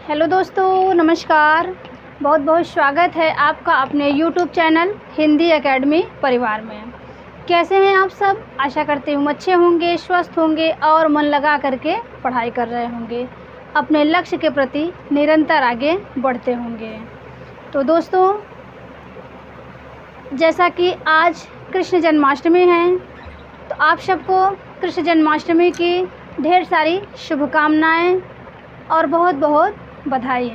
Hello दोस्तों, नमस्कार। बहुत बहुत स्वागत है आपका अपने YouTube चैनल हिंदी एकेडमी परिवार में। कैसे हैं आप सब? आशा करती हूँ अच्छे होंगे, स्वस्थ होंगे और मन लगा करके पढ़ाई कर रहे होंगे, अपने लक्ष्य के प्रति निरंतर आगे बढ़ते होंगे। तो दोस्तों, जैसा कि आज कृष्ण जन्माष्टमी है, तो आप सबको कृष्ण जन्माष्टमी की ढेर सारी शुभकामनाएँ और बहुत बहुत बधाई।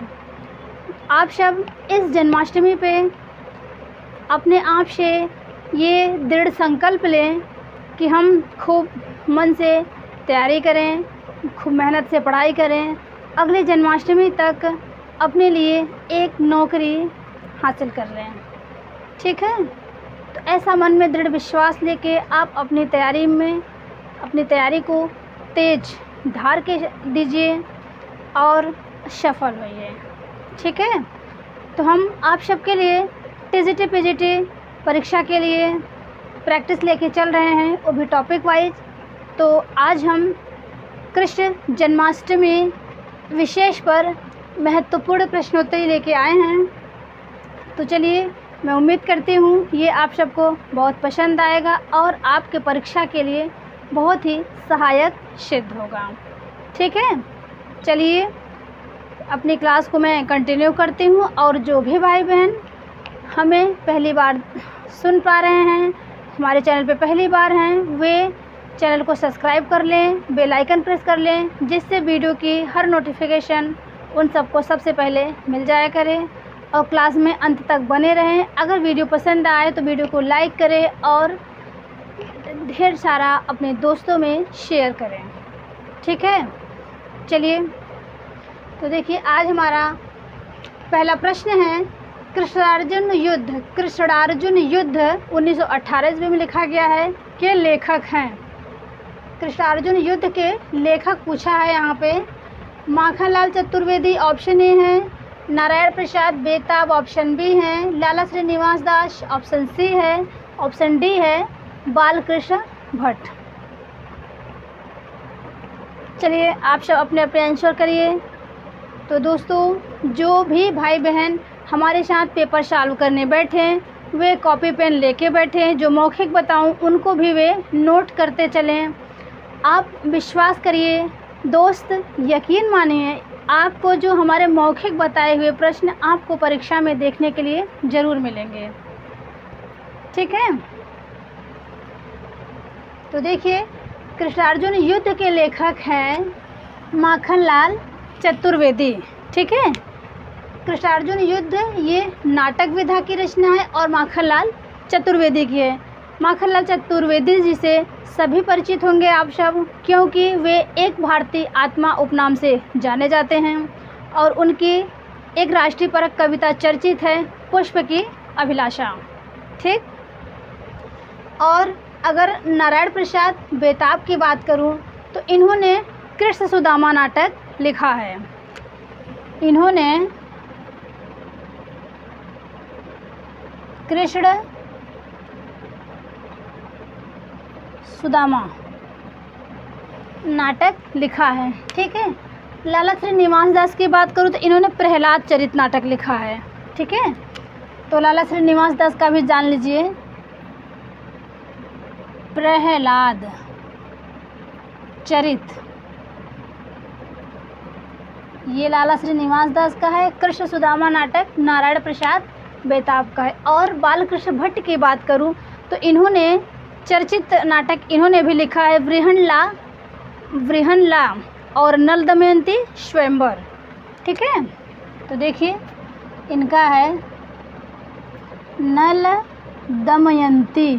आप सब इस जन्माष्टमी पे अपने आप से ये दृढ़ संकल्प लें कि हम खूब मन से तैयारी करें, खूब मेहनत से पढ़ाई करें, अगले जन्माष्टमी तक अपने लिए एक नौकरी हासिल कर लें। ठीक है? तो ऐसा मन में दृढ़ विश्वास लेके आप अपनी तैयारी को तेज धार के दीजिए और सफल होइए। ठीक है? तो हम आप सबके लिए टीजीटी पीजीटी परीक्षा के लिए प्रैक्टिस लेके चल रहे हैं, वो भी टॉपिक वाइज। तो आज हम कृष्ण जन्माष्टमी विशेष पर महत्वपूर्ण प्रश्नोत्तरी लेके आए हैं। तो चलिए, मैं उम्मीद करती हूँ ये आप सबको बहुत पसंद आएगा और आपके परीक्षा के लिए बहुत ही सहायक सिद्ध होगा। ठीक है? चलिए, अपनी क्लास को मैं कंटिन्यू करती हूँ और जो भी भाई बहन हमें पहली बार सुन पा रहे हैं, हमारे चैनल पे पहली बार हैं, वे चैनल को सब्सक्राइब कर लें, बेल आइकन प्रेस कर लें, जिससे वीडियो की हर नोटिफिकेशन उन सबको सबसे पहले मिल जाया करे और क्लास में अंत तक बने रहें। अगर वीडियो पसंद आए तो वीडियो को लाइक करें और ढेर सारा अपने दोस्तों में शेयर करें। ठीक है? चलिए, तो देखिए, आज हमारा पहला प्रश्न है कृष्णार्जुन युद्ध 1918 ईस्वी में लिखा गया है के लेखक हैं। कृष्णार्जुन युद्ध के लेखक पूछा है यहाँ पे। माखनलाल चतुर्वेदी ऑप्शन ए है, नारायण प्रसाद बेताब ऑप्शन बी है, लाला श्रीनिवास दास ऑप्शन सी है, ऑप्शन डी है बालकृष्ण भट्ट। चलिए, आप सब अपने अपने आंसर करिए। तो दोस्तों, जो भी भाई बहन हमारे साथ पेपर सॉल्व करने बैठे वे कॉपी पेन लेके बैठे, जो मौखिक बताऊं उनको भी वे नोट करते चलें। आप विश्वास करिए दोस्त, यकीन मानिए, आपको जो हमारे मौखिक बताए हुए प्रश्न आपको परीक्षा में देखने के लिए ज़रूर मिलेंगे। ठीक है? तो देखिए, कृष्णार्जुन युद्ध के लेखक हैं माखनलाल चतुर्वेदी। ठीक है? कृष्णार्जुन युद्ध ये नाटक विधा की रचना है और माखनलाल चतुर्वेदी की है। माखनलाल चतुर्वेदी जी से सभी परिचित होंगे आप सब, क्योंकि वे एक भारतीय आत्मा उपनाम से जाने जाते हैं और उनकी एक राष्ट्रीय परक कविता चर्चित है, पुष्प की अभिलाषा। ठीक? और अगर नारायण प्रसाद बेताब की बात करूं तो इन्होंने कृष्ण सुदामा नाटक लिखा है। इन्होंने कृष्ण सुदामा नाटक लिखा है। ठीक है? लाला श्रीनिवास दास की बात करूं तो इन्होंने प्रहलाद चरित नाटक लिखा है। ठीक है? तो लाला श्रीनिवास दास का भी जान लीजिए, प्रहलाद चरित ये लाला श्रीनिवास दास का है। कृष्ण सुदामा नाटक नारायण प्रसाद बेताब का है। और बालकृष्ण भट्ट की बात करूं तो इन्होंने चर्चित नाटक इन्होंने भी लिखा है, वृहनला और नल दमयंती स्वयंवर। ठीक है? तो देखिए, इनका है नल दमयंती।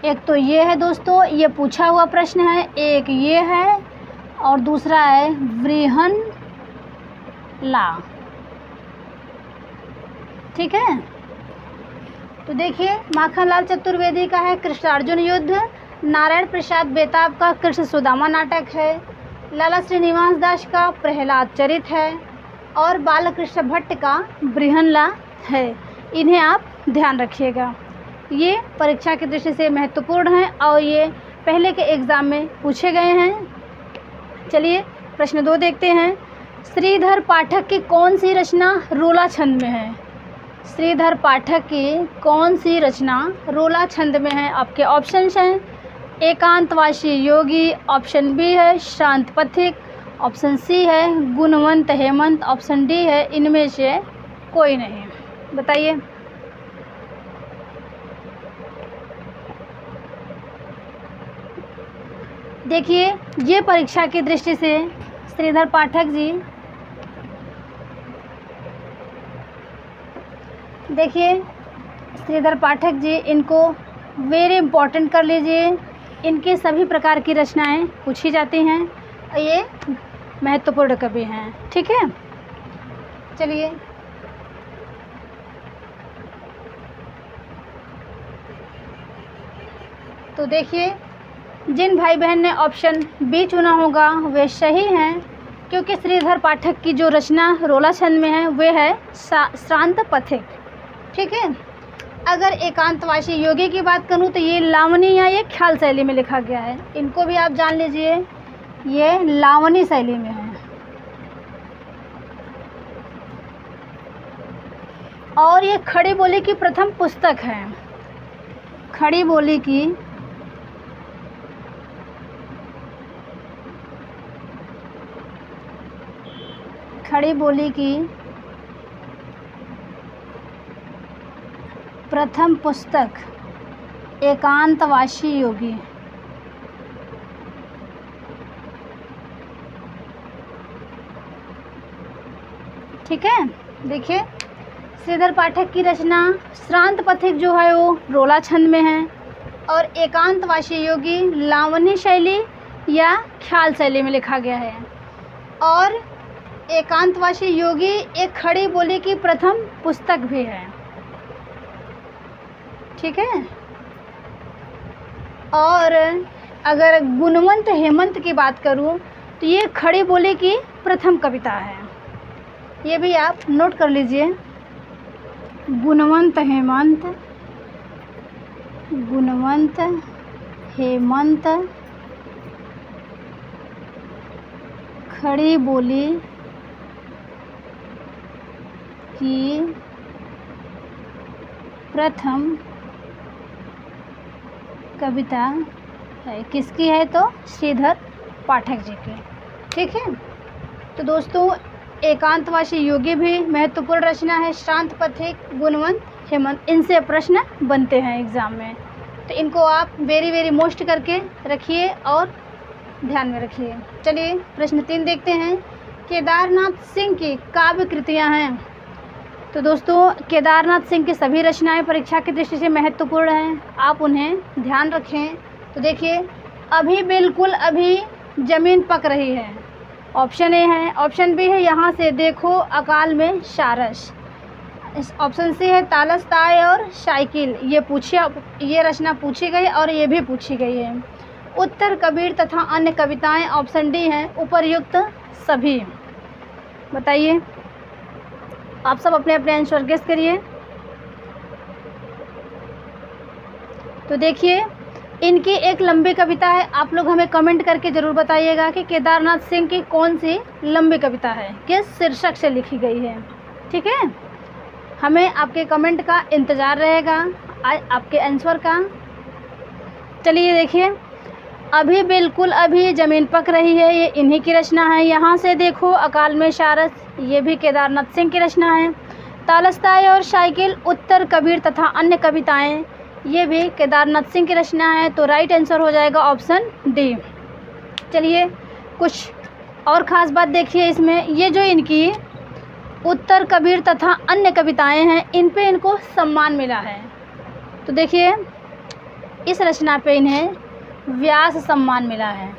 एक तो ये है दोस्तों, ये पूछा हुआ प्रश्न है, एक ये है और दूसरा है वृहनला। ठीक है? तो देखिए, माखनलाल चतुर्वेदी का है कृष्णार्जुन युद्ध, नारायण प्रसाद बेताब का कृष्ण सुदामा नाटक है, लाला श्रीनिवास दास का प्रहलाद चरित है और बालकृष्ण भट्ट का वृहनला है। इन्हें आप ध्यान रखिएगा, ये परीक्षा की दृष्टि से महत्वपूर्ण है और ये पहले के एग्ज़ाम में पूछे गए हैं। चलिए, प्रश्न 2 देखते हैं। श्रीधर पाठक की कौन सी रचना रोला छंद में है? श्रीधर पाठक की कौन सी रचना रोला छंद में है? आपके ऑप्शंस हैं एकांतवासी योगी, ऑप्शन बी है शांत पथिक, ऑप्शन सी है गुणवंत हेमंत, ऑप्शन डी है इनमें से कोई नहीं। बताइए। देखिए, ये परीक्षा की दृष्टि से श्रीधर पाठक जी, देखिए श्रीधर पाठक जी, इनको वेरी इम्पोर्टेंट कर लीजिए। इनके सभी प्रकार की रचनाएं पूछी जाती हैं और ये महत्वपूर्ण कवि हैं। ठीक है, चलिए तो देखिए, जिन भाई बहन ने ऑप्शन बी चुना होगा वे सही हैं, क्योंकि श्रीधर पाठक की जो रचना रोला छंद में है वे है श्रांत पथिक। ठीक है, अगर एकांतवासी योगी की बात करूं तो ये लावनी या ये ख्याल शैली में लिखा गया है। इनको भी आप जान लीजिए, ये लावनी शैली में है। और ये खड़ी बोली की प्रथम पुस्तक है। खड़ी बोली की प्रथम पुस्तक एकांतवासी योगी। ठीक है, देखिए श्रीधर पाठक की रचना श्रांत पथिक जो है वो रोला छंद में है और एकांतवासी योगी लावनी शैली या ख्याल शैली में लिखा गया है। और एकांतवासी योगी एक खड़ी बोली की प्रथम पुस्तक भी है। ठीक है, और अगर गुणवंत हेमंत की बात करूं तो ये खड़ी बोली की प्रथम कविता है। ये भी आप नोट कर लीजिए, गुणवंत हेमंत खड़ी बोली की प्रथम कविता है। किसकी है? तो श्रीधर पाठक जी की। ठीक है, तो दोस्तों एकांतवासी योगी भी महत्वपूर्ण रचना है। शांत पथिक, गुणवंत हेमंत, इनसे प्रश्न बनते हैं एग्ज़ाम में, तो इनको आप वेरी मोस्ट करके रखिए और ध्यान में रखिए। चलिए प्रश्न 3 देखते हैं। केदारनाथ सिंह की काव्य कृतियाँ हैं। तो दोस्तों केदारनाथ सिंह की सभी रचनाएं परीक्षा की दृष्टि से महत्वपूर्ण हैं, आप उन्हें ध्यान रखें। तो देखिए, अभी बिल्कुल अभी ज़मीन पक रही है, ऑप्शन ए है। ऑप्शन बी है यहाँ से देखो अकाल में सारस। ऑप्शन सी है तालस ताय और साइकिल। ये रचना पूछी गई और ये भी पूछी गई है। उत्तर कबीर तथा अन्य कविताएं, ऑप्शन डी हैं उपर्युक्त सभी। बताइए, आप सब अपने अपने आंसर गेस करिए। तो देखिए, इनकी एक लंबी कविता है, आप लोग हमें कमेंट करके ज़रूर बताइएगा कि केदारनाथ सिंह की कौन सी लंबी कविता है, किस शीर्षक से लिखी गई है। ठीक है, हमें आपके कमेंट का इंतज़ार रहेगा, आपके आंसर का। चलिए देखिए, अभी बिल्कुल अभी ज़मीन पक रही है, ये इन्हीं की रचना है। यहाँ से देखो अकाल में सारस, ये भी केदारनाथ सिंह की रचना है। तालस्ताय और साइकिल, उत्तर कबीर तथा अन्य कविताएं, ये भी केदारनाथ सिंह की रचना है। तो राइट आंसर हो जाएगा ऑप्शन डी। चलिए कुछ और ख़ास बात देखिए इसमें, ये जो इनकी उत्तर कबीर तथा अन्य कविताएं हैं, इन पे इनको सम्मान मिला है। तो देखिए, इस रचना पे इन्हें व्यास सम्मान मिला है।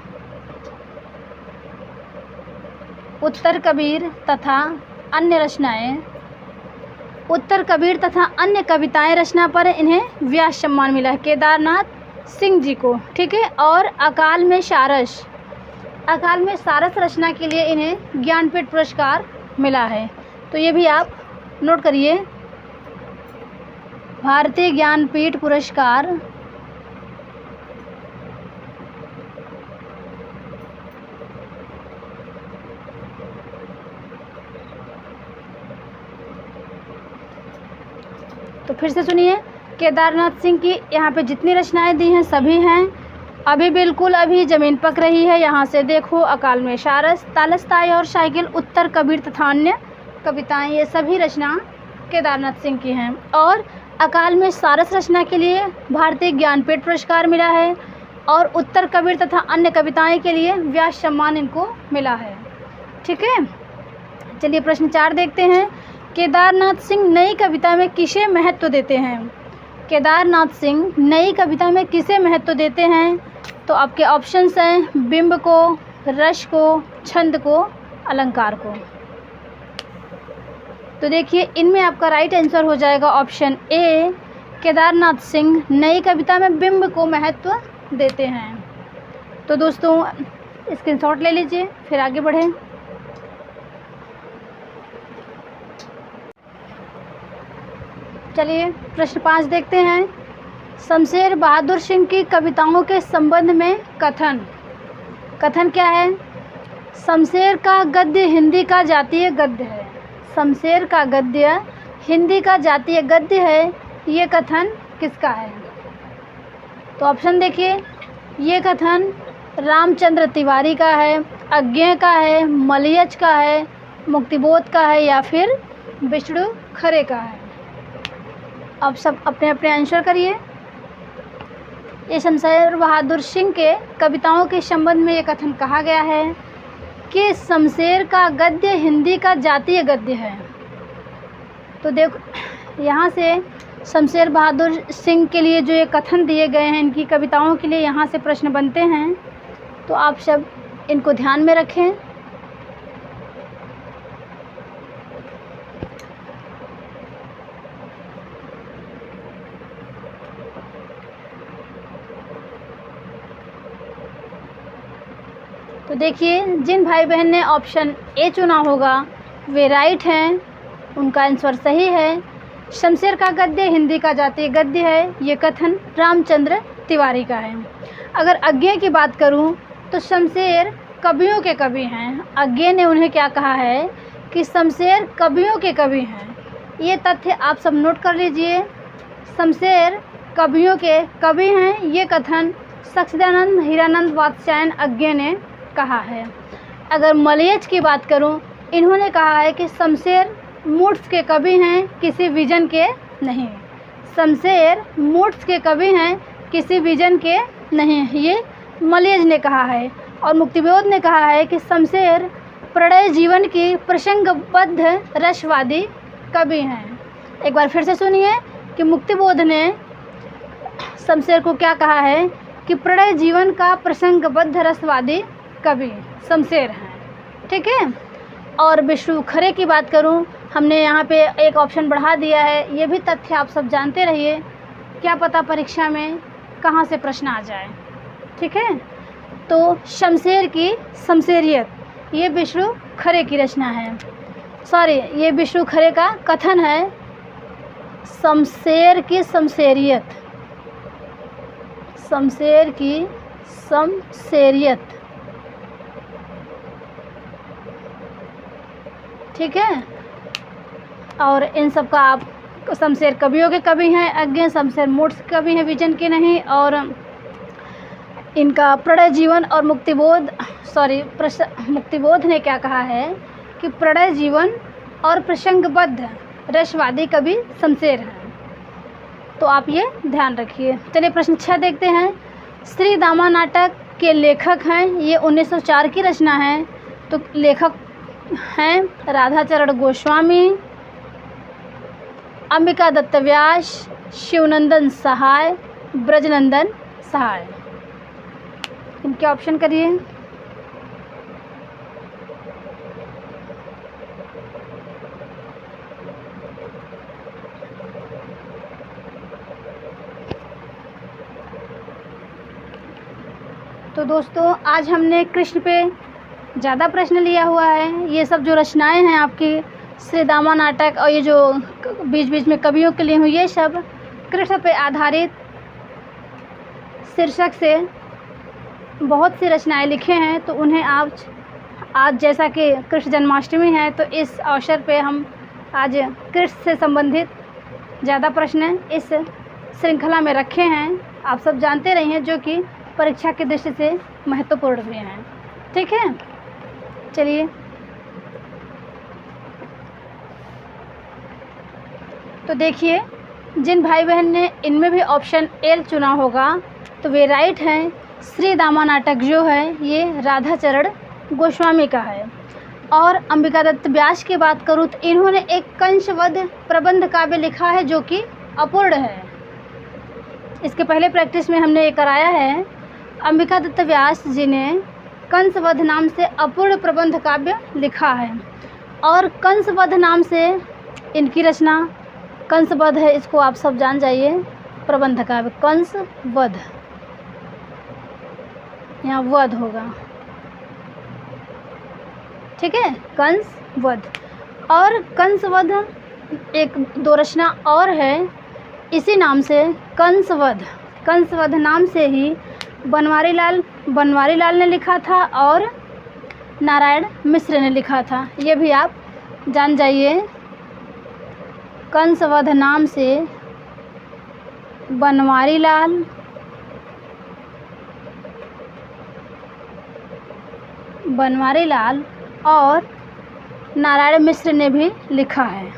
उत्तर कबीर तथा अन्य रचनाएं, उत्तर कबीर तथा अन्य कविताएं रचना पर इन्हें व्यास सम्मान मिला है केदारनाथ सिंह जी को। ठीक है, और अकाल में सारस रचना के लिए इन्हें ज्ञानपीठ पुरस्कार मिला है। तो ये भी आप नोट करिए, भारतीय ज्ञानपीठ पुरस्कार तो फिर से सुनिए, केदारनाथ सिंह की यहाँ पे जितनी रचनाएं दी हैं सभी हैं। अभी बिल्कुल अभी ज़मीन पक रही है, यहाँ से देखो, अकाल में सारस, तालस्ताई और साइकिल, उत्तर कबीर तथा अन्य कविताएं, ये सभी रचना केदारनाथ सिंह की हैं। और अकाल में सारस रचना के लिए भारतीय ज्ञानपीठ पुरस्कार मिला है और उत्तर कबीर तथा अन्य कविताएं के लिए व्यास सम्मान इनको मिला है। ठीक है, चलिए प्रश्न 4 देखते हैं। केदारनाथ सिंह नई कविता में किसे महत्व देते हैं? केदारनाथ सिंह नई कविता में किसे महत्व देते हैं? तो आपके ऑप्शंस हैं बिंब को, रस को, छंद को, अलंकार को। तो देखिए इनमें आपका राइट आंसर हो जाएगा ऑप्शन ए, केदारनाथ सिंह नई कविता में बिंब को महत्व देते हैं। तो दोस्तों स्क्रीनशॉट ले लीजिए, फिर आगे बढ़ें। चलिए प्रश्न 5 देखते हैं। शमशेर बहादुर सिंह की कविताओं के संबंध में कथन। कथन क्या है? शमशेर का गद्य हिंदी का जातीय गद्य है। शमशेर का गद्य हिंदी का जातीय गद्य है, ये कथन किसका है? तो ऑप्शन देखिए, ये कथन रामचंद्र तिवारी का है, अज्ञेय का है, मलयज का है, मुक्तिबोध का है या फिर विष्णु खरे का है। अब सब अपने अपने आंसर करिए। ये शमशेर बहादुर सिंह के कविताओं के संबंध में ये कथन कहा गया है कि शमशेर का गद्य हिंदी का जातीय गद्य है। तो देखो यहाँ से शमशेर बहादुर सिंह के लिए जो ये कथन दिए गए हैं, इनकी कविताओं के लिए यहाँ से प्रश्न बनते हैं, तो आप सब इनको ध्यान में रखें। तो देखिए जिन भाई बहन ने ऑप्शन ए चुना होगा वे राइट हैं, उनका आंसर सही है। शमशेर का गद्य हिंदी का जातीय गद्य है, ये कथन रामचंद्र तिवारी का है। अगर अज्ञेय की बात करूं तो शमशेर कवियों के कवि हैं। अज्ञेय ने उन्हें क्या कहा है कि शमशेर कवियों के कवि हैं। ये तथ्य आप सब नोट कर लीजिए, शमशेर कवियों के कवि हैं, ये कथन सच्चिदानंद हीरानंद वात्स्यायन अज्ञेय ने कहा है। अगर मलयज की बात करूं, इन्होंने कहा है कि शमशेर मूड्स के कवि हैं, किसी विजन के नहीं। शमशेर मूड्स के कवि हैं, किसी विजन के नहीं, ये मलयज ने कहा है। और मुक्तिबोध ने कहा है कि शमशेर प्रणय जीवन की प्रसंगबद्ध रसवादी कवि हैं। एक बार फिर से सुनिए कि मुक्तिबोध ने शमशेर को क्या कहा है कि प्रणय जीवन का प्रसंगबद्ध रसवादी कवि शमशेर हैं। ठीक है, और विष्णु खरे की बात करूं, हमने यहाँ पे एक ऑप्शन बढ़ा दिया है। ये भी तथ्य आप सब जानते रहिए, क्या पता परीक्षा में कहाँ से प्रश्न आ जाए। ठीक है, तो शमशेर की शमशेरियत, ये विष्णु खरे की रचना है। सॉरी, ये विष्णु खरे का कथन है। शमशेर की शमशेरियत, शमशेर की शमशेरियत। ठीक है, और इन सब का आप शमशेर कवियों के कवि हैं, अज्ञेय शमशेर मूड्स के कवि हैं, विजन के नहीं। और इनका प्रणय जीवन और मुक्तिबोध मुक्तिबोध ने क्या कहा है कि प्रणय जीवन और प्रसंगबद्ध रसवादी कवि शमशेर हैं। तो आप ये ध्यान रखिए। चलिए प्रश्न 6 देखते हैं। श्री दामा नाटक के लेखक हैं, ये 1904 की रचना है। तो लेखक हैं राधाचरण गोस्वामी, अंबिका दत्त व्यास, शिवनंदन सहाय, ब्रजनंदन सहाय। इनके ऑप्शन करिए। तो दोस्तों आज हमने कृष्ण पे ज़्यादा प्रश्न लिया हुआ है। ये सब जो रचनाएं हैं आपकी, श्री दामा नाटक और ये जो बीच बीच में कवियों के लिए हुई, ये सब कृष्ण पे आधारित शीर्षक से बहुत सी रचनाएं लिखे हैं। तो उन्हें आज जैसा कि कृष्ण जन्माष्टमी है, तो इस अवसर पे हम आज कृष्ण से संबंधित ज़्यादा प्रश्न इस श्रृंखला में रखे हैं, आप सब जानते रहे हैं, जो कि परीक्षा की दृष्टि से महत्वपूर्ण भी हैं। ठीक है, चलिए तो देखिए, जिन भाई बहन ने इनमें भी ऑप्शन एल चुना होगा तो वे राइट हैं। श्री दामा नाटक जो है ये राधाचरण गोस्वामी का है। और अंबिका दत्त व्यास की बात करूँ तो इन्होंने एक कंसवध प्रबंध काव्य लिखा है जो कि अपूर्ण है। इसके पहले प्रैक्टिस में हमने ये कराया है। अंबिका दत्त व्यास जी ने कंसवध नाम से अपूर्ण प्रबंध काव्य लिखा है। और कंसवध नाम से इनकी रचना कंसवध है, इसको आप सब जान जाइए। प्रबंध काव्य कंसवध, यहाँ वध होगा, ठीक है, कंसवध। और कंसवध एक दो रचना और है इसी नाम से, कंसवध। कंसवध नाम से ही बनवारी लाल ने लिखा था और नारायण मिश्र ने लिखा था, ये भी आप जान जाइए। कंसवध नाम से बनवारी लाल और नारायण मिश्र ने भी लिखा है,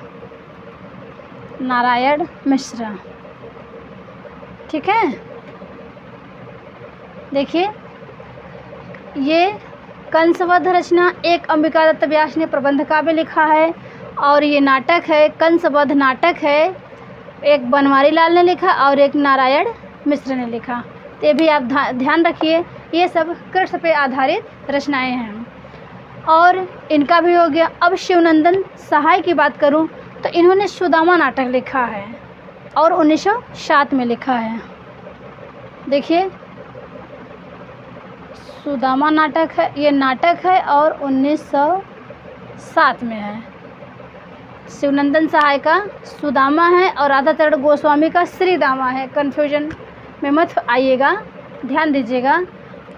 नारायण मिश्र। ठीक है, देखिए ये कंसवध रचना एक अंबिका दत्त व्यास ने प्रबंध काव्य लिखा है और ये नाटक है, कंसवध नाटक है, एक बनवारी लाल ने लिखा और एक नारायण मिश्र ने लिखा। तो ये भी आप ध्यान रखिए, ये सब कृष्ण पे आधारित रचनाएं हैं। और इनका भी हो गया। अब शिवनंदन सहाय की बात करूं तो इन्होंने सुदामा नाटक लिखा है और 1907 में लिखा है। देखिए सुदामा नाटक है, ये नाटक है और 1907 में है। शिवनंदन सहाय का सुदामा है और राधाचरण गोस्वामी का श्री दामा है। कन्फ्यूजन में मत आइएगा, ध्यान दीजिएगा।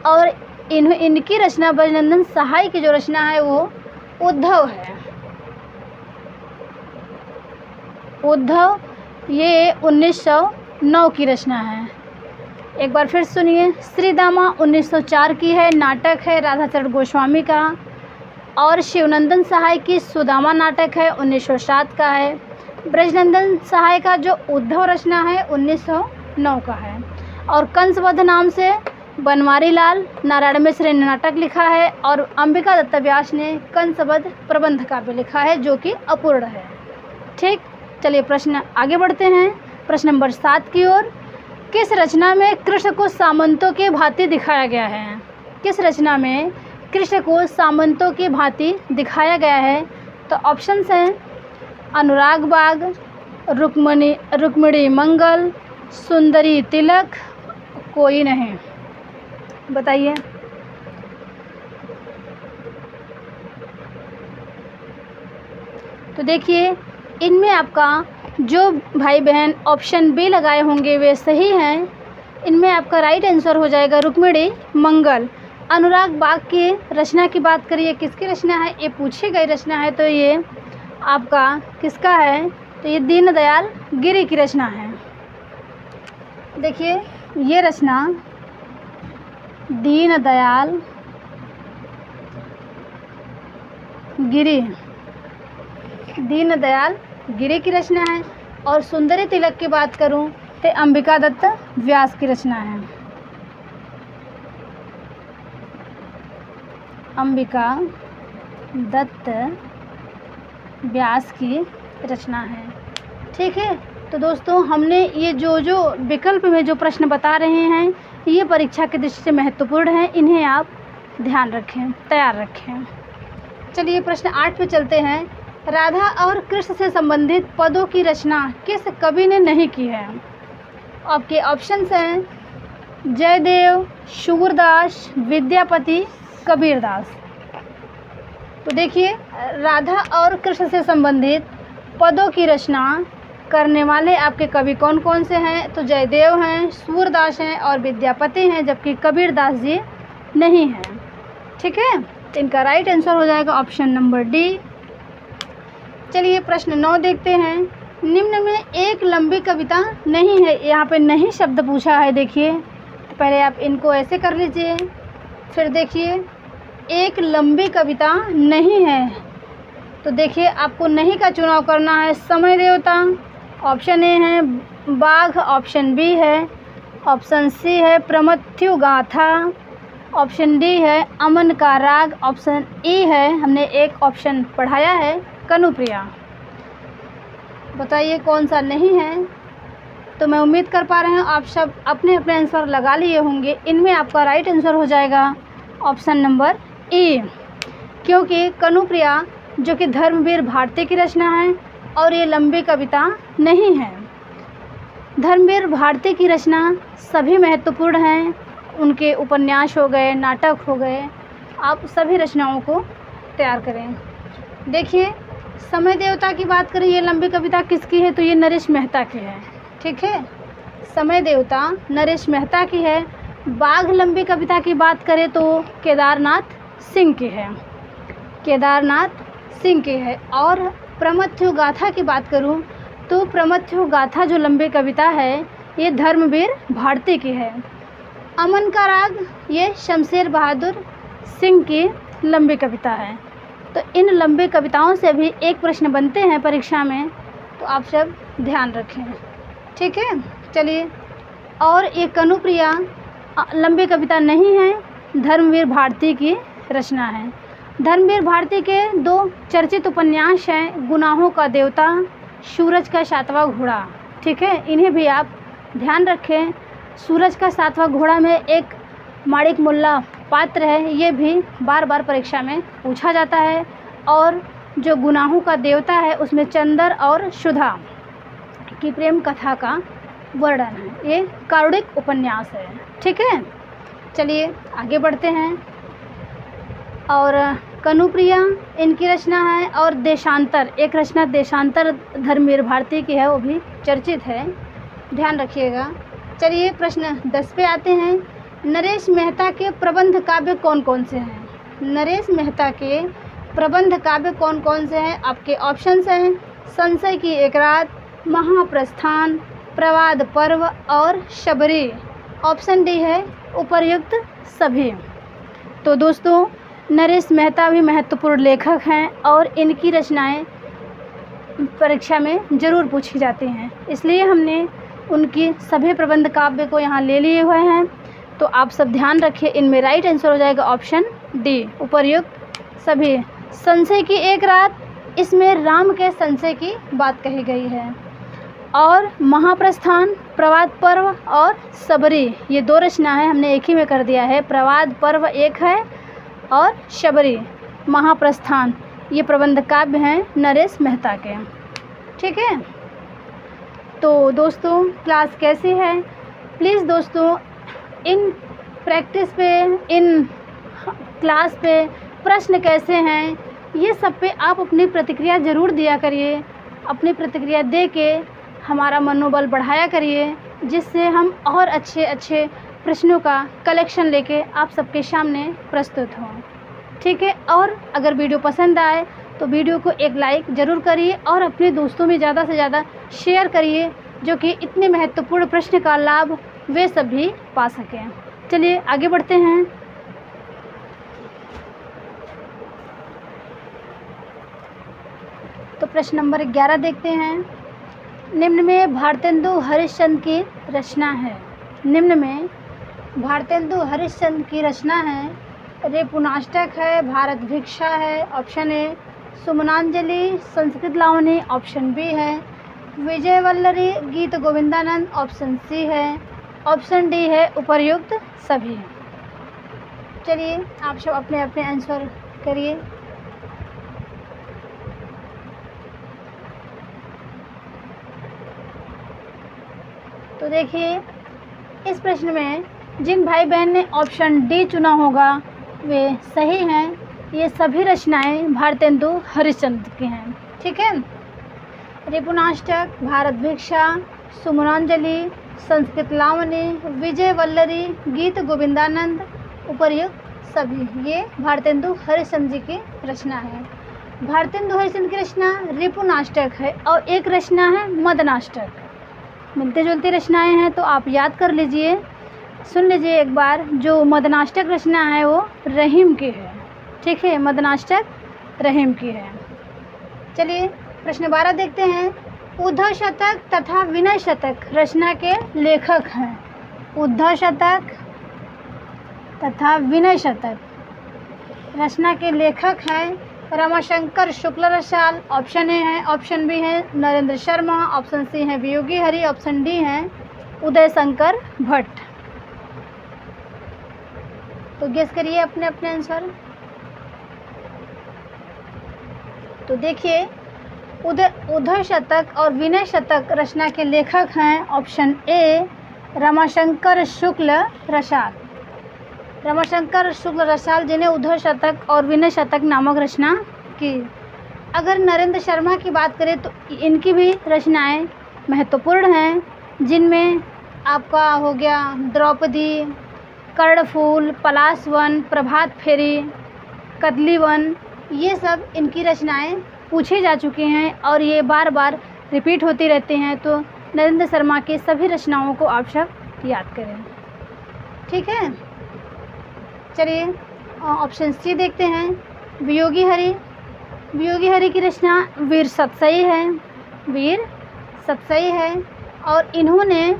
और इनकी रचना ब्रजनंदन सहाय की जो रचना है वो उद्धव है। उद्धव ये 1909 की रचना है। एक बार फिर सुनिए, श्री दामा 1904 की है, नाटक है राधाचरण गोस्वामी का। और शिवनंदन सहाय की सुदामा नाटक है, 1907 का है। ब्रजनंदन सहाय का जो उद्धव रचना है 1909 का है। और कंसवध नाम से बनवारी लाल नारायण मिश्र ने नाटक लिखा है और अंबिका दत्त व्यास ने कंसवध प्रबंध काव्य लिखा है जो कि अपूर्ण है। ठीक, चलिए प्रश्न आगे बढ़ते हैं। प्रश्न नंबर 7 की ओर। किस रचना में कृष्ण को सामंतों के भांति दिखाया गया है? किस रचना में कृष्ण को सामंतों की भांति दिखाया गया है? तो ऑप्शंस हैं अनुराग बाग, रुक्मिणी मंगल, सुंदरी तिलक, कोई नहीं। बताइए। तो देखिए इनमें आपका जो भाई बहन ऑप्शन बी लगाए होंगे वे सही हैं। इनमें आपका राइट आंसर हो जाएगा रुक्मिणी मंगल। अनुराग बाग की रचना की बात करिए, किसकी रचना है? ये पूछी गई रचना है, तो ये आपका किसका है? तो ये दीनदयाल गिरि की रचना है। देखिए ये रचना दीनदयाल गिरि की रचना है। और सुंदरी तिलक की बात करूं तो अंबिका दत्त व्यास की रचना है। अंबिका दत्त व्यास की रचना है। ठीक है, तो दोस्तों हमने ये जो विकल्प में जो प्रश्न बता रहे हैं ये परीक्षा की दृष्टि से महत्वपूर्ण है, इन्हें आप ध्यान रखें, तैयार रखें। चलिए प्रश्न 8 पे चलते हैं। राधा और कृष्ण से संबंधित पदों की रचना किस कवि ने नहीं की है? आपके ऑप्शंस हैं जयदेव, सूरदास, विद्यापति, कबीरदास। तो देखिए राधा और कृष्ण से संबंधित पदों की रचना करने वाले आपके कवि कौन कौन से हैं? तो जयदेव हैं, सूरदास हैं और विद्यापति हैं, जबकि कबीरदास जी नहीं हैं। ठीक है, तो इनका राइट आंसर हो जाएगा ऑप्शन नंबर डी। चलिए प्रश्न 9 देखते हैं। निम्न में एक लंबी कविता नहीं है। यहाँ पे नहीं शब्द पूछा है। देखिए, पहले आप इनको ऐसे कर लीजिए, फिर देखिए एक लंबी कविता नहीं है। तो देखिए आपको नहीं का चुनाव करना है। समय देवता ऑप्शन ए है, बाघ ऑप्शन बी है, ऑप्शन सी है प्रमथ्यु गाथा, ऑप्शन डी है अमन का राग, ऑप्शन ई है, हमने एक ऑप्शन पढ़ाया है, कनुप्रिया। बताइए कौन सा नहीं है। तो मैं उम्मीद कर पा रहे हैं आप सब अपने अपने आंसर लगा लिए होंगे। इनमें आपका राइट आंसर हो जाएगा ऑप्शन नंबर ई, क्योंकि कनुप्रिया जो कि धर्मवीर भारती की रचना है और ये लंबी कविता नहीं है। धर्मवीर भारती की रचना सभी महत्वपूर्ण हैं। उनके उपन्यास हो गए, नाटक हो गए, आप सभी रचनाओं को तैयार करें। देखिए समय देवता की बात करें, ये लंबी कविता किसकी है? तो ये नरेश मेहता की है। ठीक है, समय देवता नरेश मेहता की है। बाघ लंबी कविता की बात करें तो केदारनाथ सिंह की है, केदारनाथ सिंह की है। और प्रमथ्यु गाथा की बात करूं तो प्रमथ्यु गाथा जो लंबी कविता है ये धर्मवीर भारती की है। अमन का राग ये शमशेर बहादुर सिंह की लंबी कविता है। तो इन लंबी कविताओं से भी एक प्रश्न बनते हैं परीक्षा में, तो आप सब ध्यान रखें। ठीक है, चलिए। और ये कनुप्रिया लंबी कविता नहीं है, धर्मवीर भारती की रचना है। धर्मवीर भारती के दो चर्चित उपन्यास हैं, गुनाहों का देवता, सूरज का सातवां घोड़ा। ठीक है, इन्हें भी आप ध्यान रखें। सूरज का सातवां घोड़ा में एक माणिक मुल्ला पात्र है, ये भी बार बार परीक्षा में पूछा जाता है। और जो गुनाहों का देवता है उसमें चंदर और सुधा की प्रेम कथा का वर्णन है। ये कारुणिक उपन्यास है। ठीक है, चलिए आगे बढ़ते हैं। और कनुप्रिया इनकी रचना है। और देशांतर, एक रचना देशांतर धर्मवीर भारती की है, वो भी चर्चित है, ध्यान रखिएगा। चलिए प्रश्न 10 पे आते हैं। नरेश मेहता के प्रबंध काव्य कौन कौन से हैं? नरेश मेहता के प्रबंध काव्य कौन कौन से हैं? आपके ऑप्शंस हैं संशय की एक रात, महाप्रस्थान, प्रवाद पर्व और शबरी। ऑप्शन डी है उपर्युक्त सभी। तो दोस्तों नरेश मेहता भी महत्वपूर्ण लेखक हैं और इनकी रचनाएं परीक्षा में ज़रूर पूछी जाती हैं, इसलिए हमने उनकी सभी प्रबंध काव्य को यहाँ ले लिए हुए हैं। तो आप सब ध्यान रखिए, इनमें राइट आंसर हो जाएगा ऑप्शन डी, उपर्युक्त सभी। संशय की एक रात, इसमें राम के संशय की बात कही गई है। और महाप्रस्थान, प्रवाद पर्व और शबरी, ये दो रचना है, हमने एक ही में कर दिया है। प्रवाद पर्व एक है और शबरी महाप्रस्थान, ये प्रबंध काव्य हैं नरेश मेहता के। ठीक है, तो दोस्तों क्लास कैसी है? प्लीज़ दोस्तों इन प्रैक्टिस पे, इन क्लास पे प्रश्न कैसे हैं, ये सब पे आप अपनी प्रतिक्रिया ज़रूर दिया करिए। अपनी प्रतिक्रिया दे के हमारा मनोबल बढ़ाया करिए, जिससे हम और अच्छे अच्छे प्रश्नों का कलेक्शन लेके आप सबके सामने प्रस्तुत हों। ठीक है, और अगर वीडियो पसंद आए तो वीडियो को एक लाइक ज़रूर करिए और अपने दोस्तों में ज़्यादा से ज़्यादा शेयर करिए, जो कि इतने महत्वपूर्ण प्रश्न का लाभ वे सब भी पा सकें। चलिए आगे बढ़ते हैं। तो प्रश्न नंबर 11 देखते हैं। निम्न में भारतेंदु हरिश्चंद्र की रचना है। निम्न में भारतेंदु हरिश्चंद्र की रचना है। रेपुनाष्टक है, भारत भिक्षा है, option A, Sumananjali, Sanskrit Lavani, option B है, विजय वल्लरी, गीत गोविंदानंद, ऑप्शन सी है, ऑप्शन डी है उपर्युक्त सभी। चलिए आप सब अपने अपने आंसर करिए। तो देखिए इस प्रश्न में जिन भाई बहन ने ऑप्शन डी चुना होगा वे सही हैं। ये सभी रचनाएं भारतेंदु हरिश्चंद्र की हैं। ठीक है, रेपुनाष्टक, भारत भिक्षा, सुमनांजलि, संस्कृत लावनी, विजय वल्लरी, गीत गोविंदानंद, उपर्युक्त सभी, ये भारतेंदु हरिश्चंद्र जी की रचना है। भारतेंदु हरिश्चंद्र की रचना रिपुनाष्टक है और एक रचना है मदनाष्टक। मिलते जुलती रचनाएं हैं तो आप याद कर लीजिए, सुन लीजिए एक बार। जो मदनाष्टक रचना है वो रहीम की है, ठीक है, मदनाष्टक रहीम की है। चलिए प्रश्न 12 देखते हैं। उद्धव शतक तथा विनय शतक रचना के लेखक हैं। उद्धव शतक तथा विनय शतक रचना के लेखक हैं रमाशंकर शुक्ल रसाल, ऑप्शन ए है, ऑप्शन बी है नरेंद्र शर्मा, ऑप्शन सी है वियोगी हरि, ऑप्शन डी है उदय शंकर भट्ट। तो गेस करिए अपने अपने आंसर। तो देखिए उद्धव शतक और विनय शतक रचना के लेखक हैं ऑप्शन ए रमाशंकर शुक्ल रसाल। रमाशंकर शुक्ल रसाल जिन्हें उद्धव शतक और विनय शतक नामक रचना की। अगर नरेंद्र शर्मा की बात करें तो इनकी भी रचनाएं महत्वपूर्ण हैं, जिनमें आपका हो गया द्रौपदी, कर्णफूल, पलाशवन, प्रभात फेरी, कदलीवन, ये सब इनकी रचनाएं पूछी जा चुकी हैं और ये बार बार रिपीट होती रहती हैं। तो नरेंद्र शर्मा की सभी रचनाओं को आप सब याद करें, ठीक है। चलिए ऑप्शन सी देखते हैं। वियोगी हरि। वियोगी हरि की रचना वीर सतसई है, वीर सतसई है और इन्होंने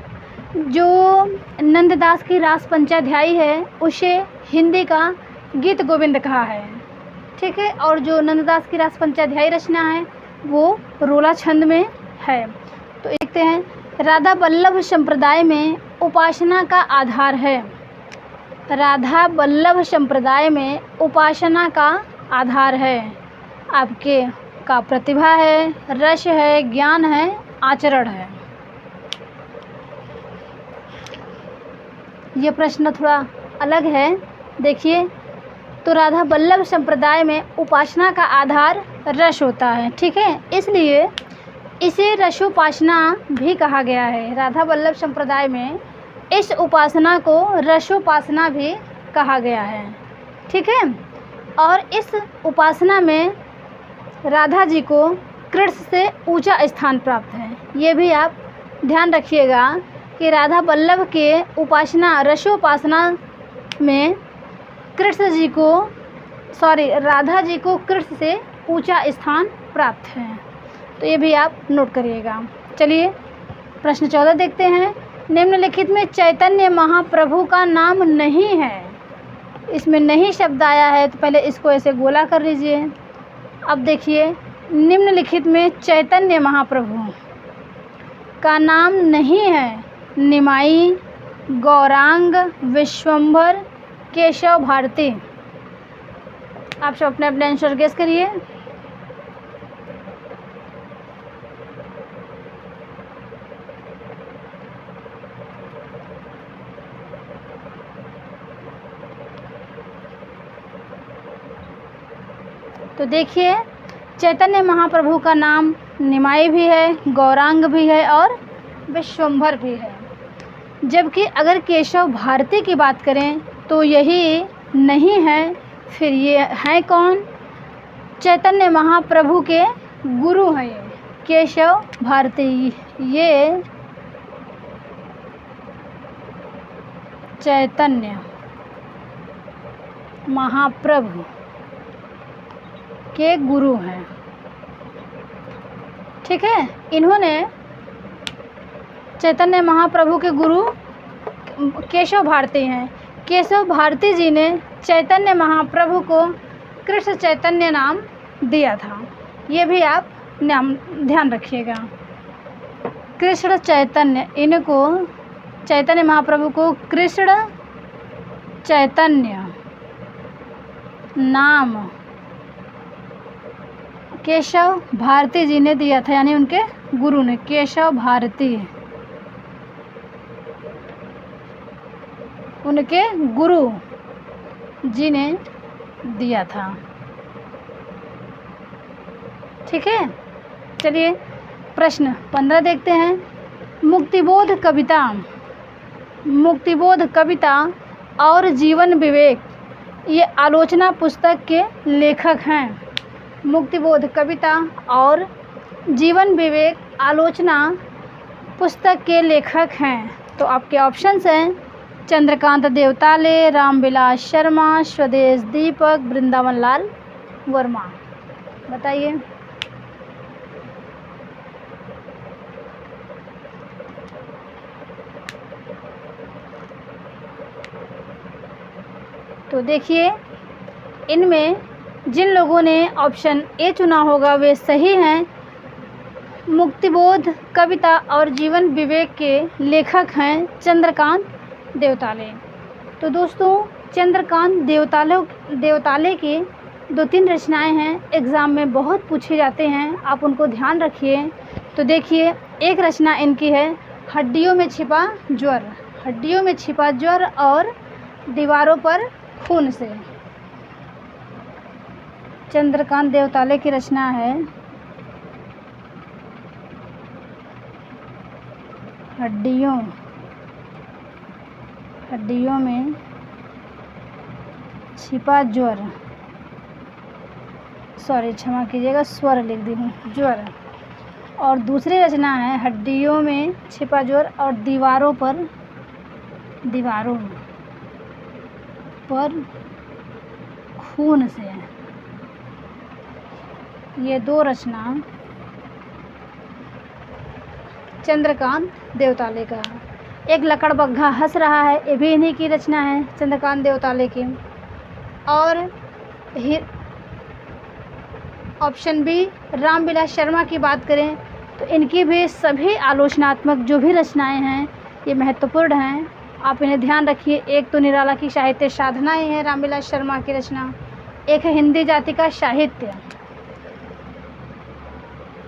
जो नंददास की रास पंचाध्यायी है उसे हिंदी का गीत गोविंद कहा है, ठीक है। और जो नंददास की रास पंचाध्यायी रचना है वो रोला छंद में है। तो देखते हैं। राधा वल्लभ संप्रदाय में उपासना का आधार है। राधा वल्लभ संप्रदाय में उपासना का आधार है आपके का प्रतिभा है, रस है, ज्ञान है, आचरण है। ये प्रश्न थोड़ा अलग है, देखिए। तो राधा वल्लभ संप्रदाय में उपासना का आधार रस होता है, ठीक है, इसलिए इसे रसोपासना भी कहा गया है। राधा वल्लभ संप्रदाय में इस उपासना को रसोपासना भी कहा गया है, ठीक है। और इस उपासना में राधा जी को कृष्ण से ऊंचा स्थान प्राप्त है। ये भी आप ध्यान रखिएगा कि राधा वल्लभ के उपासना रसोपासना में राधा जी को कृष्ण से ऊंचा स्थान प्राप्त है। तो ये भी आप नोट करिएगा। चलिए प्रश्न 14 देखते हैं। निम्नलिखित में चैतन्य महाप्रभु का नाम नहीं है। इसमें नहीं शब्द आया है तो पहले इसको ऐसे गोला कर लीजिए। अब देखिए निम्नलिखित में चैतन्य महाप्रभु का नाम नहीं है। निमाई, गौरांग, विश्वंभर, केशव भारती। आप सब अपने अपने आंसर गेस करिए। तो देखिए चैतन्य महाप्रभु का नाम निमाई भी है, गौरांग भी है और विश्वंभर भी है। जबकि अगर केशव भारती की बात करें तो यही नहीं है। फिर ये हैं कौन? चैतन्य महाप्रभु के गुरु हैं ये केशव भारती। ये चैतन्य महाप्रभु के गुरु हैं, ठीक है। इन्होंने चैतन्य महाप्रभु के गुरु केशव भारती हैं। केशव भारती जी ने चैतन्य महाप्रभु को कृष्ण चैतन्य नाम दिया था। ये भी आप नाम ध्यान रखिएगा। कृष्ण चैतन्य, इनको चैतन्य महाप्रभु को कृष्ण चैतन्य नाम केशव भारती जी ने दिया था, यानी उनके गुरु ने केशव भारती उनके गुरु जी ने दिया था, ठीक है। चलिए प्रश्न 15 देखते हैं। मुक्तिबोध कविता और जीवन विवेक ये आलोचना पुस्तक के लेखक हैं। मुक्तिबोध कविता और जीवन विवेक आलोचना पुस्तक के लेखक हैं? तो आपके ऑप्शंस हैं चंद्रकांत देवताले, रामविलास शर्मा, स्वदेश दीपक, वृंदावन लाल वर्मा। बताइए। तो देखिए, इनमें जिन लोगों ने ऑप्शन ए चुना होगा वे सही हैं। मुक्तिबोध कविता और जीवन विवेक के लेखक हैं चंद्रकांत देवताले। तो दोस्तों, चंद्रकांत देवताले की 2-3 रचनाएं हैं, एग्ज़ाम में बहुत पूछे जाते हैं, आप उनको ध्यान रखिए। तो देखिए, एक रचना इनकी है हड्डियों में छिपा ज्वर, हड्डियों में छिपा ज्वर और दीवारों पर खून से। चंद्रकांत देवताले की रचना है हड्डियों में छिपा ज्वर, सॉरी क्षमा कीजिएगा, स्वर लिख दी हूँ, ज्वर। और दूसरी रचना है हड्डियों में छिपा ज्वर और दीवारों पर खून से। ये 2 रचना चंद्रकांत देवताले का। एक लकड़बग्घा हंस रहा है, ये भी इन्हीं की रचना है, चंद्रकांत देवताले की। और ऑप्शन बी रामविलास शर्मा की बात करें तो इनकी भी सभी आलोचनात्मक जो भी रचनाएं हैं ये महत्वपूर्ण हैं, आप इन्हें ध्यान रखिए। एक तो निराला की साहित्य साधनाएं हैं रामविलास शर्मा की रचना, एक है हिंदी जाति का साहित्य।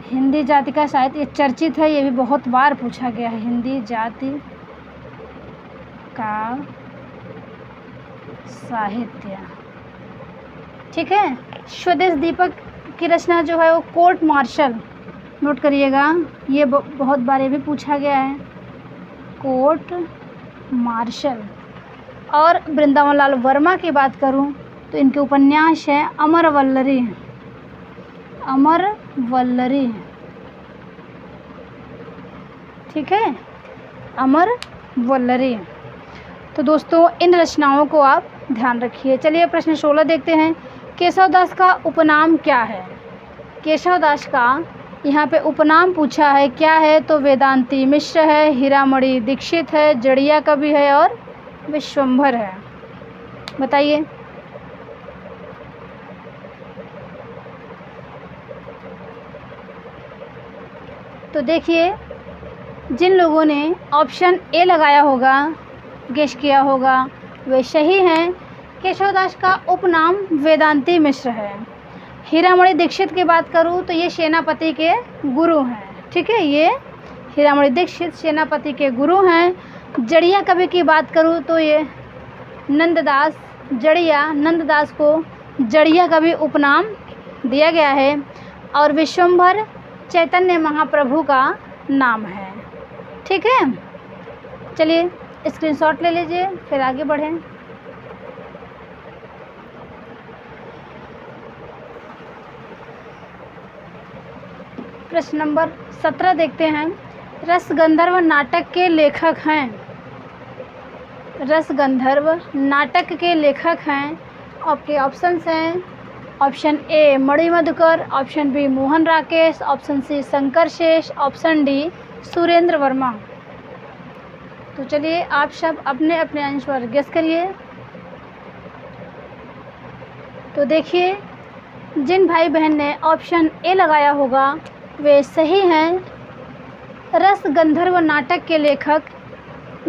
हिंदी जाति का साहित्य ये चर्चित है, ये भी बहुत बार पूछा गया है, हिंदी जाति का साहित्य। ठीक है। स्वदेश दीपक की रचना जो है वो कोर्ट मार्शल, नोट करिएगा, ये बहुत बार ये भी पूछा गया है, कोर्ट मार्शल। और वृंदावन लाल वर्मा की बात करूं तो इनके उपन्यास है अमर वल्लरी। ठीक है, अमर वल्लरी। तो दोस्तों, इन रचनाओं को आप ध्यान रखिए। चलिए प्रश्न 16 देखते हैं। केशवदास का उपनाम क्या है? केशवदास का यहाँ पे उपनाम पूछा है, क्या है? तो वेदांती मिश्र है, हीरामणि दीक्षित है, जड़िया कवि है और विश्वंभर है। बताइए। तो देखिए, जिन लोगों ने ऑप्शन ए लगाया होगा, गेस किया होगा, वे सही हैं। केशवदास का उपनाम वेदांती मिश्र है। हीरामणि दीक्षित की बात करूं तो ये सेनापति के गुरु हैं। ठीक है, ये हीरामणि दीक्षित सेनापति के गुरु हैं। जड़िया कवि की बात करूं तो ये नंददास को जड़िया कवि उपनाम दिया गया है। और विश्वंभर चैतन्य महाप्रभु का नाम है। ठीक है, चलिए स्क्रीनशॉट ले लीजिए, फिर आगे बढ़ें। प्रश्न नंबर 17 देखते हैं। रसगंधर्व नाटक के लेखक हैं। रसगंधर्व नाटक के लेखक हैं। आपके ऑप्शंस हैं option A Mani Madhukar, option B Mohan Rakesh, option C Shankar Shesh, option D Surendra Verma. तो चलिए आप सब अपने अपने आंसर गेस करिए। तो देखिए, जिन भाई बहन ने ऑप्शन ए लगाया होगा वे सही हैं। रस गंधर्व नाटक के लेखक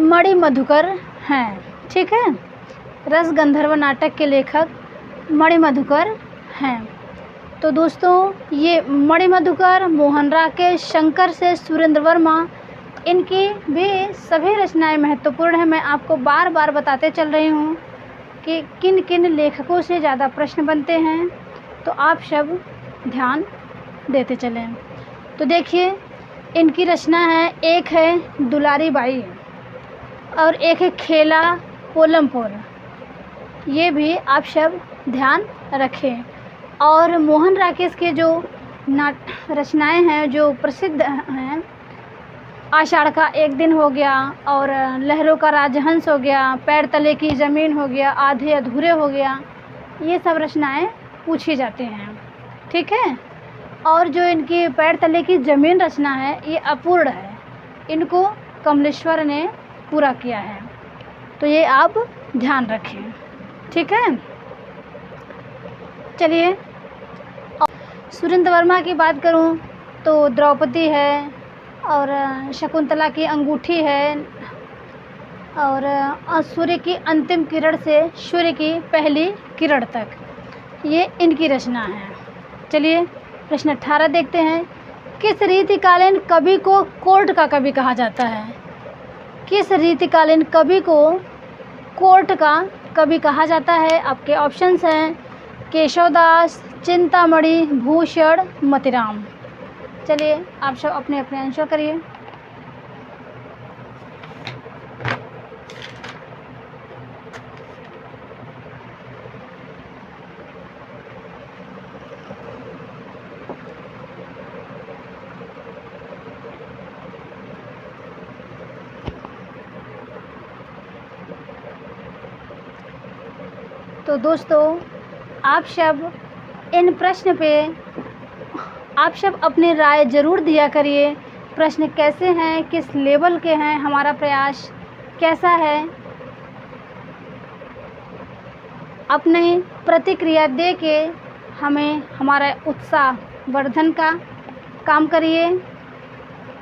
मणि मधुकर हैं। ठीक है, रस गंधर्व नाटक के लेखक मणि मधुकर हैं। तो दोस्तों, ये मणि मधुकर, मोहन राकेश, शंकर से सुरेंद्र वर्मा, इनकी भी सभी रचनाएं महत्वपूर्ण हैं। मैं आपको बार बार बताते चल रही हूँ कि किन किन लेखकों से ज़्यादा प्रश्न बनते हैं, तो आप सब ध्यान देते चलें। तो देखिए, इनकी रचना है, एक है दुलारी बाई और एक है खेला पोलमपुर। ये भी आप सब ध्यान रखें। और मोहन राकेश के जो रचनाएं हैं जो प्रसिद्ध हैं, आषाढ़ का एक दिन हो गया, और लहरों का राजहंस हो गया, पैर तले की ज़मीन हो गया, आधे अधूरे हो गया, ये सब रचनाएं पूछी जाती हैं। ठीक है। और जो इनकी पैर तले की ज़मीन रचना है ये अपूर्ण है, इनको कमलेश्वर ने पूरा किया है, तो ये आप ध्यान रखें। ठीक है। चलिए, सुरेंद्र वर्मा की बात करूं तो द्रौपदी है, और शकुंतला की अंगूठी है, और सूर्य की अंतिम किरण से सूर्य की पहली किरण तक, ये इनकी रचना है। चलिए प्रश्न 18 देखते हैं। किस रीतिकालीन कवि को कोर्ट का कवि कहा जाता है? किस रीतिकालीन कवि को कोर्ट का कवि कहा जाता है? आपके ऑप्शंस हैं केशवदास, चिंतामणि, भूषण, मतिराम। चलिए आप सब अपने अपने आंसर करिए। तो दोस्तों, आप सब इन प्रश्न पे आप सब अपनी राय ज़रूर दिया करिए। प्रश्न कैसे हैं, किस लेवल के हैं, हमारा प्रयास कैसा है, अपनी प्रतिक्रिया दे के हमें हमारा उत्साह वर्धन का काम करिए,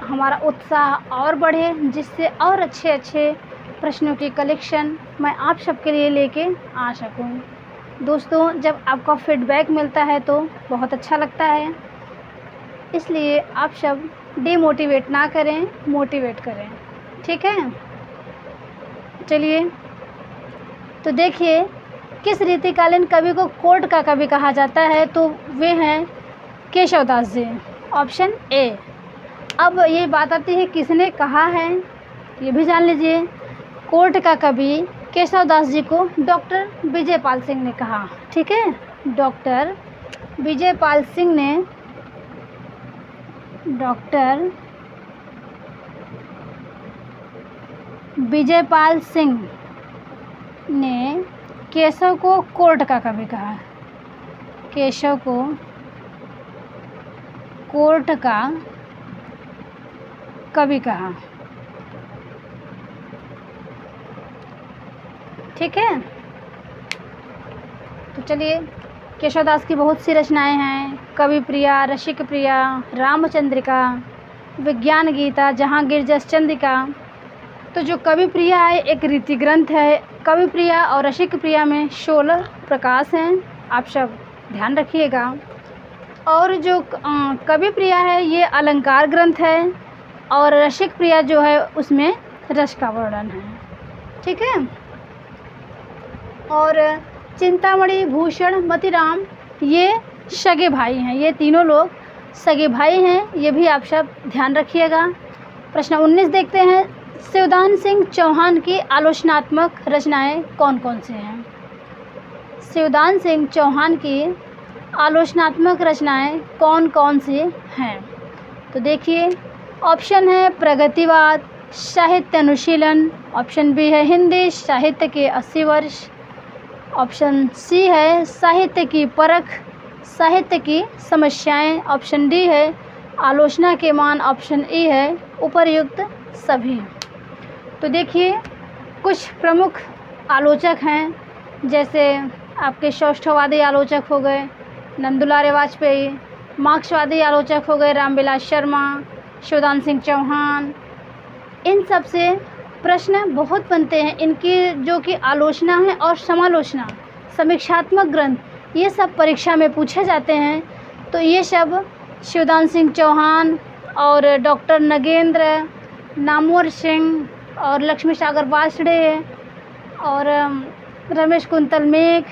हमारा उत्साह और बढ़े, जिससे और अच्छे अच्छे प्रश्नों की कलेक्शन मैं आप सबके लिए लेके आ सकूं। दोस्तों, जब आपका फीडबैक मिलता है तो बहुत अच्छा लगता है, इसलिए आप सब डिमोटिवेट ना करें, मोटिवेट करें। ठीक है। चलिए तो देखिए, किस रीतिकालीन कवि को कोर्ट का कवि कहा जाता है? तो वे हैं केशवदास जी, ऑप्शन ए। अब ये बात आती है किसने कहा है, ये भी जान लीजिए। कोर्ट का कवि केशवदास जी को डॉक्टर विजयपाल सिंह ने कहा। ठीक है। डॉक्टर विजयपाल सिंह ने केशव को कोर्ट का कवि कहा। केशव को कोर्ट का कवि कहा। ठीक है। तो चलिए, केशवदास की बहुत सी रचनाएं हैं। कवि प्रिया, रसिक प्रिया, रामचंद्रिका, विज्ञान गीता, जहांगीर जस चंद्रिका। तो जो कवि प्रिया है एक रीति ग्रंथ है। कवि प्रिया और रसिक प्रिया में 16 प्रकाश हैं, आप सब ध्यान रखिएगा। और जो कवि प्रिया है ये अलंकार ग्रंथ है, और रसिक प्रिया जो है उसमें रस का वर्णन है। ठीक है। और चिंतामणि, भूषण, मतिराम ये सगे भाई हैं, ये तीनों लोग सगे भाई हैं, ये भी आप सब ध्यान रखिएगा। प्रश्न 19 देखते हैं। शिवदान सिंह चौहान की आलोचनात्मक रचनाएं कौन कौन सी हैं? शिवदान सिंह चौहान की आलोचनात्मक रचनाएं कौन कौन सी हैं? तो देखिए, ऑप्शन है प्रगतिवाद, साहित्य अनुशीलन, ऑप्शन बी है हिंदी साहित्य के 80 वर्ष, ऑप्शन सी है साहित्य की परख, साहित्य की समस्याएं, ऑप्शन डी है आलोचना के मान, ऑप्शन ई है उपर्युक्त सभी। तो देखिए, कुछ प्रमुख आलोचक हैं, जैसे आपके सौष्ठववादी आलोचक हो गए नंदुलाल वाजपेयी, मार्क्सवादी आलोचक हो गए रामविलास शर्मा, शिवदान सिंह चौहान। इन सब से प्रश्न बहुत बनते हैं। इनकी जो कि आलोचना है और समालोचना, समीक्षात्मक ग्रंथ, ये सब परीक्षा में पूछे जाते हैं। तो ये सब शिवदान सिंह चौहान और डॉक्टर नगेंद्र, नामवर सिंह और लक्ष्मी सागर वासड़े और रमेश कुंतल मेघ,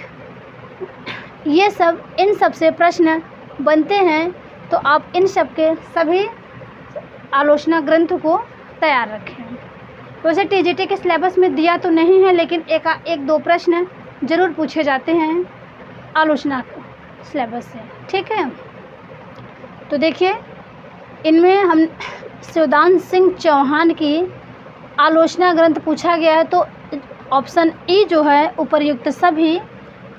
ये सब इन सब से प्रश्न बनते हैं। तो आप इन सब के सभी आलोचना ग्रंथ को तैयार रखें। वैसे टीजीटी के सिलेबस में दिया तो नहीं है, लेकिन एक दो प्रश्न ज़रूर पूछे जाते हैं आलोचना सिलेबस से। ठीक है, तो देखिए इनमें हम शिवदान सिंह चौहान की आलोचना ग्रंथ पूछा गया है, तो ऑप्शन ई जो है उपर्युक्त सभी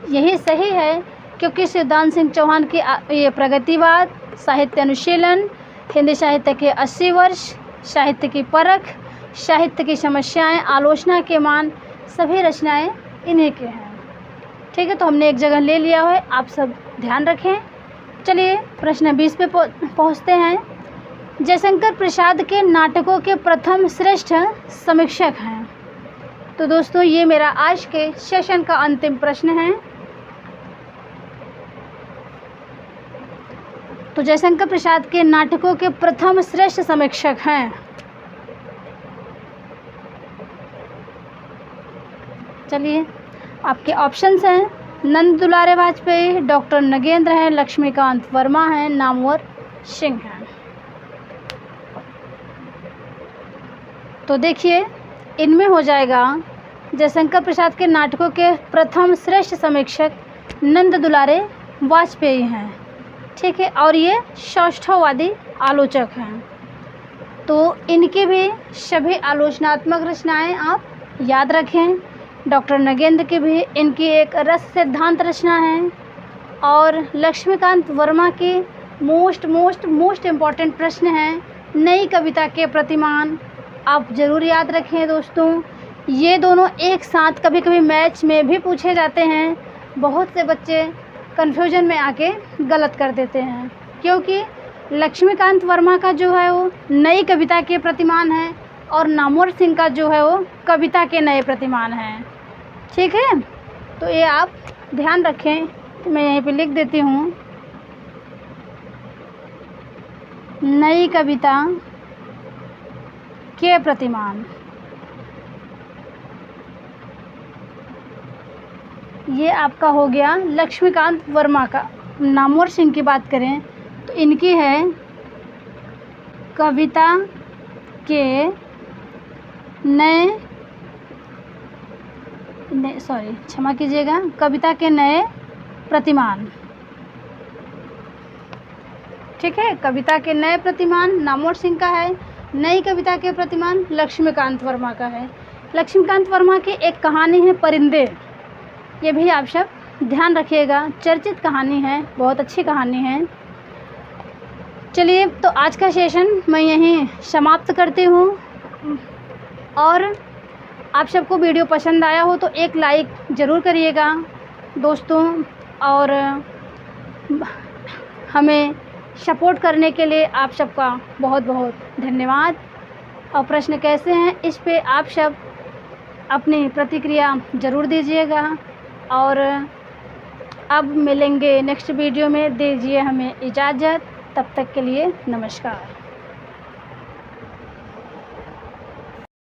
यही सही है, क्योंकि शिवदान सिंह चौहान की ये प्रगतिवाद, साहित्य अनुशीलन, हिंदी साहित्य के 80 वर्ष, साहित्य की परख, साहित्य की समस्याएं, आलोचना के मान, सभी रचनाएं इन्हीं के हैं। ठीक है, तो हमने एक जगह ले लिया है, आप सब ध्यान रखें। चलिए प्रश्न 20 पे पहुँचते हैं। जयशंकर प्रसाद के नाटकों के प्रथम श्रेष्ठ समीक्षक हैं। तो दोस्तों ये मेरा आज के सेशन का अंतिम प्रश्न है। तो जयशंकर प्रसाद के नाटकों के प्रथम श्रेष्ठ समीक्षक हैं। चलिए आपके ऑप्शंस हैं, नंद दुलारे वाजपेयी, डॉक्टर नगेंद्र हैं, लक्ष्मीकांत वर्मा हैं, नामवर सिंह हैं। तो देखिए इनमें हो जाएगा जयशंकर प्रसाद के नाटकों के प्रथम श्रेष्ठ समीक्षक नंद दुलारे वाजपेयी हैं। ठीक है, और ये सौष्ठववादी आलोचक हैं। तो इनकी भी सभी आलोचनात्मक रचनाएं आप याद रखें। डॉक्टर नगेंद्र की भी इनकी एक रस सिद्धांत रचना है, और लक्ष्मीकांत वर्मा की मोस्ट इम्पॉर्टेंट प्रश्न है नई कविता के प्रतिमान। आप ज़रूर याद रखें दोस्तों, ये दोनों एक साथ कभी कभी मैच में भी पूछे जाते हैं। बहुत से बच्चे कन्फ्यूजन में आके गलत कर देते हैं, क्योंकि लक्ष्मीकांत वर्मा का जो है वो नई कविता के प्रतिमान है, और नामवर सिंह का जो है वो कविता के नए प्रतिमान हैं। ठीक है, तो ये आप ध्यान रखें। तो मैं यहीं पे लिख देती हूँ, नई कविता के प्रतिमान। ये आपका हो गया लक्ष्मीकांत वर्मा का। नामवर सिंह की बात करें तो इनकी है कविता के नए क्षमा कीजिएगा, कविता के नए प्रतिमान। ठीक है, कविता के नए प्रतिमान नामवर सिंह का है, नई कविता के प्रतिमान लक्ष्मीकांत वर्मा का है। लक्ष्मीकांत वर्मा की एक कहानी है परिंदे, ये भी आप सब ध्यान रखिएगा, चर्चित कहानी है, बहुत अच्छी कहानी है। चलिए तो आज का सेशन मैं यहीं समाप्त करती हूँ, और आप सबको वीडियो पसंद आया हो तो एक लाइक ज़रूर करिएगा दोस्तों, और हमें सपोर्ट करने के लिए आप सबका बहुत बहुत धन्यवाद। और प्रश्न कैसे हैं इस पे आप सब अपनी प्रतिक्रिया ज़रूर दीजिएगा, और अब मिलेंगे नेक्स्ट वीडियो में। दीजिए हमें इजाज़त, तब तक के लिए नमस्कार।